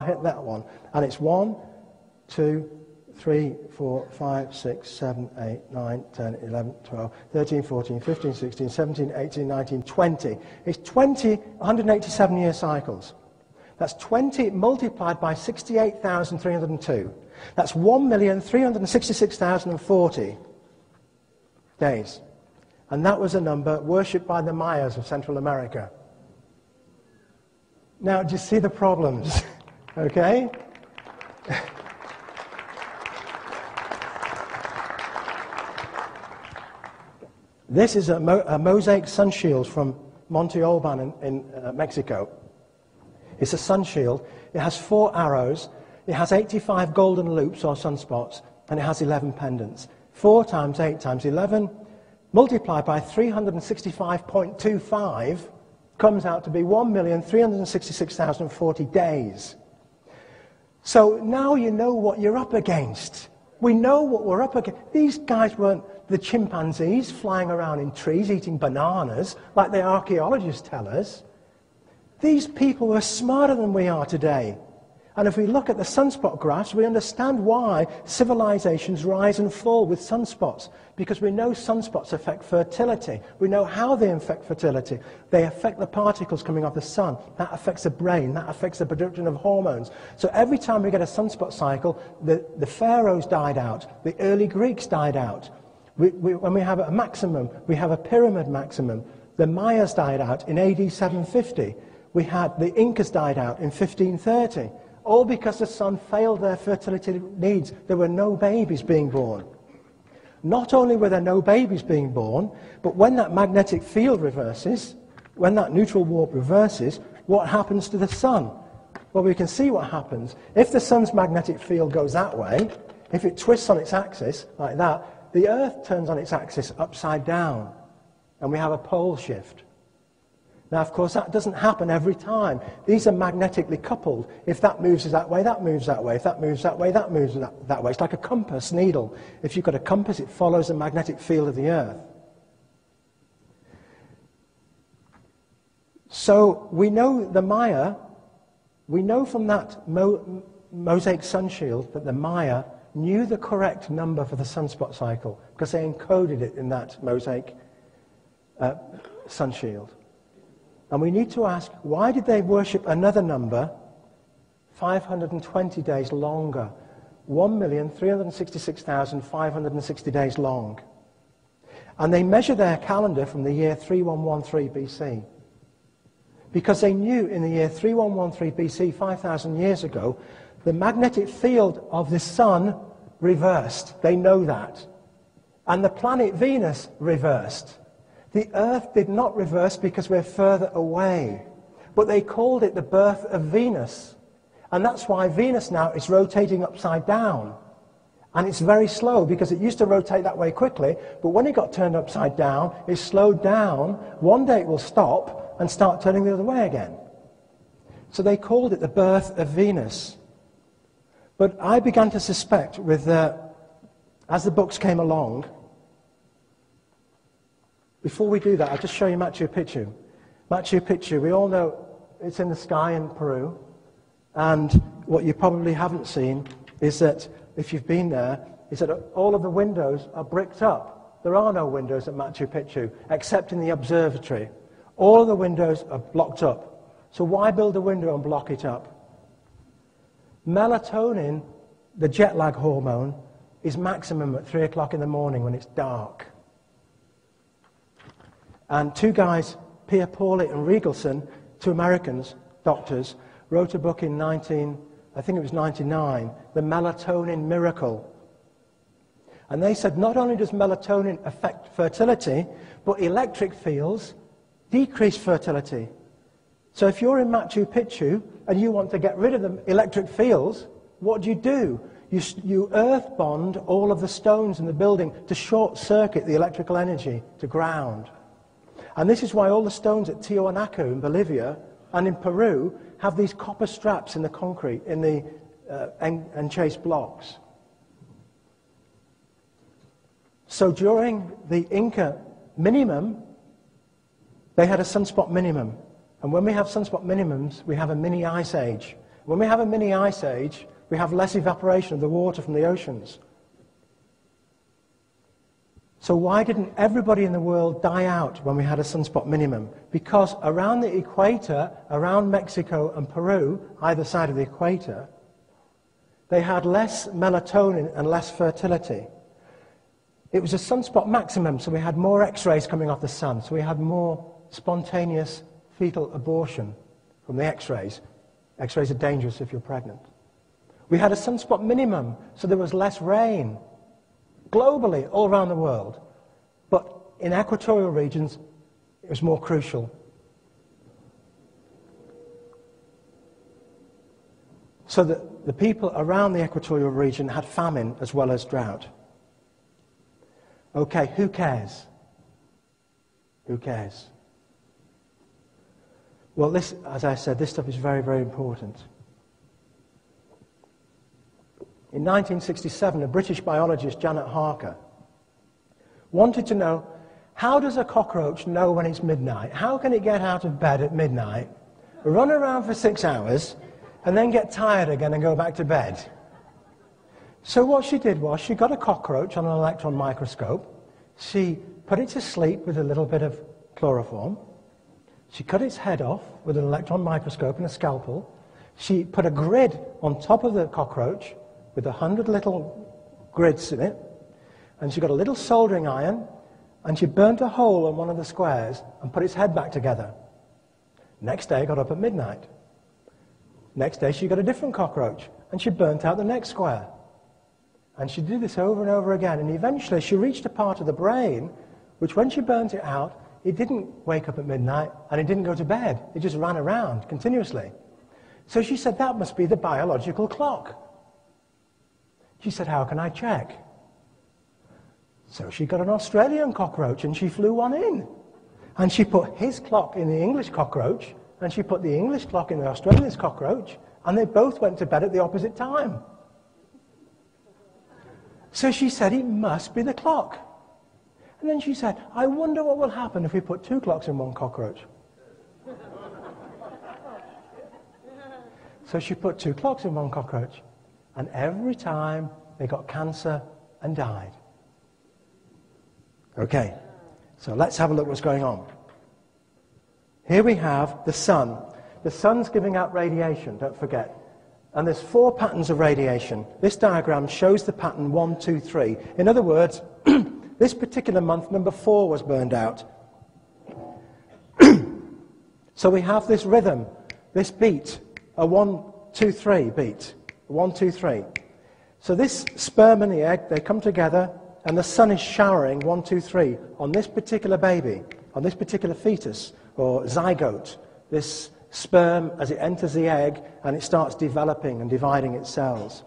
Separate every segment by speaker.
Speaker 1: hit that one. And it's 1, 2, 3, 4, 5, 6, 7, 8, 9, 10, 11, 12, 13, 14, 15, 16, 17, 18, 19, 20. It's 20 187-year cycles. That's 20 multiplied by 68,302. That's 1,366,040 days. And that was a number worshipped by the Mayas of Central America. Now, do you see the problems? Okay? This is a mosaic sun shield from Monte Alban in Mexico. It's a sun shield. It has 4 arrows. It has 85 golden loops or sunspots, and it has 11 pendants. 4 times 8 times 11, multiplied by 365.25, comes out to be 1,366,040 days. So now you know what you're up against. We know what we're up against. These guys weren't the chimpanzees flying around in trees eating bananas like the archaeologists tell us. These people were smarter than we are today. And if we look at the sunspot graphs, we understand why civilizations rise and fall with sunspots. Because we know sunspots affect fertility. We know how they affect fertility. They affect the particles coming off the sun. That affects the brain. That affects the production of hormones. So every time we get a sunspot cycle, the pharaohs died out. The early Greeks died out. When we have a maximum, we have a pyramid maximum. The Mayas died out in AD 750. The Incas died out in 1530. All because the sun failed their fertility needs. There were no babies being born. Not only were there no babies being born, but when that magnetic field reverses, when that neutral warp reverses, what happens to the sun? Well, we can see what happens. If the sun's magnetic field goes that way, if it twists on its axis like that, the Earth turns on its axis upside down, and we have a pole shift. Now, of course, that doesn't happen every time. These are magnetically coupled. If that moves that way, that moves that way. If that moves that way, that moves that way. It's like a compass needle. If you've got a compass, it follows the magnetic field of the Earth. So we know the Maya, we know from that mosaic sun shield that the Maya knew the correct number for the sunspot cycle because they encoded it in that mosaic sun shield. And we need to ask, why did they worship another number 520 days longer? 1,366,560 days long. And they measure their calendar from the year 3113 BC. Because they knew in the year 3113 BC, 5,000 years ago, the magnetic field of the sun reversed. They know that. And the planet Venus reversed. The Earth did not reverse because we're further away. But they called it the birth of Venus. And that's why Venus now is rotating upside down. And it's very slow because it used to rotate that way quickly. But when it got turned upside down, it slowed down. One day it will stop and start turning the other way again. So they called it the birth of Venus. But I began to suspect as the books came along. Before we do that, I'll just show you Machu Picchu. Machu Picchu, we all know it's in the sky in Peru. And what you probably haven't seen is that, if you've been there, is that all of the windows are bricked up. There are no windows at Machu Picchu, except in the observatory. All of the windows are blocked up. So why build a window and block it up? Melatonin, the jet lag hormone, is maximum at 3 o'clock in the morning when it's dark. And 2 guys, Pierre Pauly and Riegelson, 2 Americans, doctors, wrote a book in 1999, The Melatonin Miracle. And they said not only does melatonin affect fertility, but electric fields decrease fertility. So if you're in Machu Picchu and you want to get rid of the electric fields, what do? You earth bond all of the stones in the building to short circuit the electrical energy to ground. And this is why all the stones at Tiwanaku in Bolivia and in Peru have these copper straps in the concrete, in the enchased blocks. So during the Inca minimum, they had a sunspot minimum. And when we have sunspot minimums, we have a mini ice age. When we have a mini ice age, we have less evaporation of the water from the oceans. So why didn't everybody in the world die out when we had a sunspot minimum? Because around the equator, around Mexico and Peru, either side of the equator, they had less melatonin and less fertility. It was a sunspot maximum, so we had more X-rays coming off the sun, so we had more spontaneous fetal abortion from the X-rays. X-rays are dangerous if you're pregnant. We had a sunspot minimum, so there was less rain. Globally, all around the world. But in equatorial regions, it was more crucial. So that the people around the equatorial region had famine as well as drought. Okay, who cares? Who cares? Well, this, as I said, this stuff is very, very important. In 1967, a British biologist, Janet Harker, wanted to know, how does a cockroach know when it's midnight? How can it get out of bed at midnight, run around for 6 hours, and then get tired again and go back to bed? So what she did was, she got a cockroach on an electron microscope, she put it to sleep with a little bit of chloroform, she cut its head off with an electron microscope and a scalpel, she put a grid on top of the cockroach, with 100 little grids in it, and she got a little soldering iron, and she burnt a hole in one of the squares and put its head back together. Next day, got up at midnight. Next day, she got a different cockroach, and she burnt out the next square. And she did this over and over again, and eventually she reached a part of the brain which, when she burnt it out, it didn't wake up at midnight, and it didn't go to bed. It just ran around continuously. So she said, that must be the biological clock. She said, how can I check? So she got an Australian cockroach and she flew one in. And she put his clock in the English cockroach, and she put the English clock in the Australian cockroach, and they both went to bed at the opposite time. So she said, it must be the clock. And then she said, I wonder what will happen if we put 2 clocks in one cockroach. So she put 2 clocks in one cockroach. And every time they got cancer and died. Okay, so let's have a look what's going on. Here we have the sun. The sun's giving out radiation, don't forget. And there's 4 patterns of radiation. This diagram shows the pattern 1, 2, 3. In other words, this particular month, number 4 was burned out. So we have this rhythm, this beat, a 1, 2, 3 beat. 1, 2, 3. So this sperm and the egg, they come together, and the sun is showering 1, 2, 3 on this particular baby, on this particular fetus, or zygote. This sperm, as it enters the egg, and it starts developing and dividing its cells.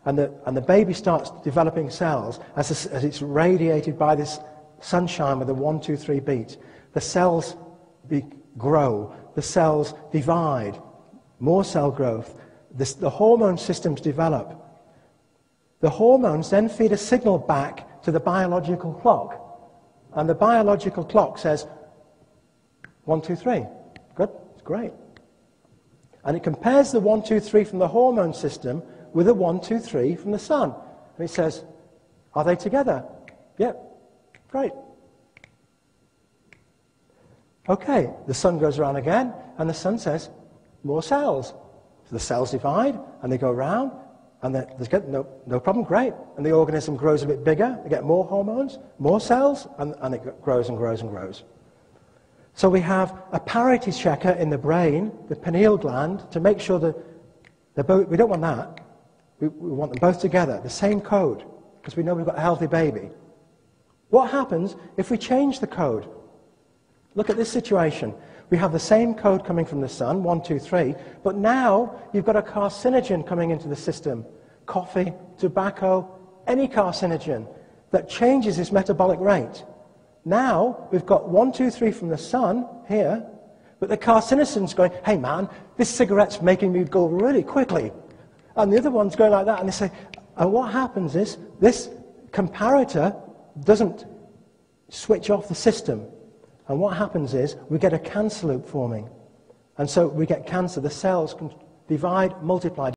Speaker 1: And the baby starts developing cells as it's radiated by this sunshine with a 1, 2, 3 beat. The cells grow, the cells divide, more cell growth. The hormone systems develop. The hormones then feed a signal back to the biological clock. And the biological clock says, 1, 2, 3. Good, it's great. And it compares the 1, 2, 3 from the hormone system with the 1, 2, 3 from the sun. And it says, are they together? Yep, great. Okay, the sun goes around again, and the sun says, more cells. The cells divide, and they go around, and there's no problem, great. And the organism grows a bit bigger, they get more hormones, more cells, and it grows and grows and grows. So we have a parity checker in the brain, the pineal gland, to make sure that we don't want that. We want them both together, the same code, because we know we've got a healthy baby. What happens if we change the code? Look at this situation. We have the same code coming from the sun, 1, 2, 3, but now you've got a carcinogen coming into the system. Coffee, tobacco, any carcinogen that changes its metabolic rate. Now we've got 1, 2, 3 from the sun here, but the carcinogen's going, hey man, this cigarette's making me go really quickly. And the other one's going like that, and they say, and what happens is this comparator doesn't switch off the system. And what happens is we get a cancer loop forming. And so we get cancer. The cells divide, multiply,